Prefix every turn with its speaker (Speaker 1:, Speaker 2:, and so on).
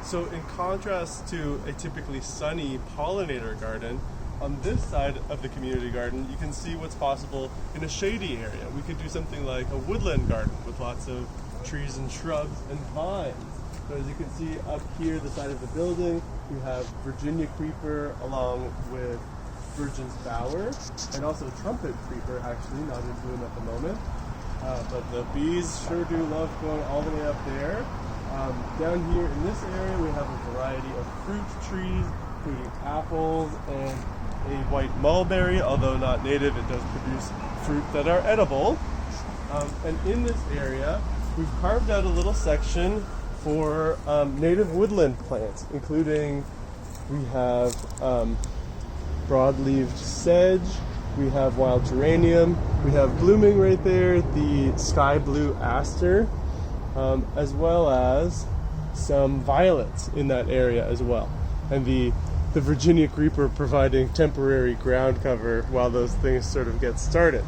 Speaker 1: So in contrast to a typically sunny pollinator garden, on this side of the community garden, you can see what's possible in a shady area. We could do something like a woodland garden with lots of trees and shrubs and vines. So as you can see up here, the side of the building, you have Virginia creeper along with Virgin's bower, and also trumpet creeper, actually, not in bloom at the moment. But the bees sure do love going all the way up there. Down here in this area, we have a variety of fruit trees, including apples and a white mulberry. Although not native, it does produce fruit that are edible. And in this area, we've carved out a little section for native woodland plants, including we have broad-leaved sedge, we have wild geranium, we have blooming right there the sky blue aster, as well as some violets in that area as well. And the Virginia creeper providing temporary ground cover while those things sort of get started.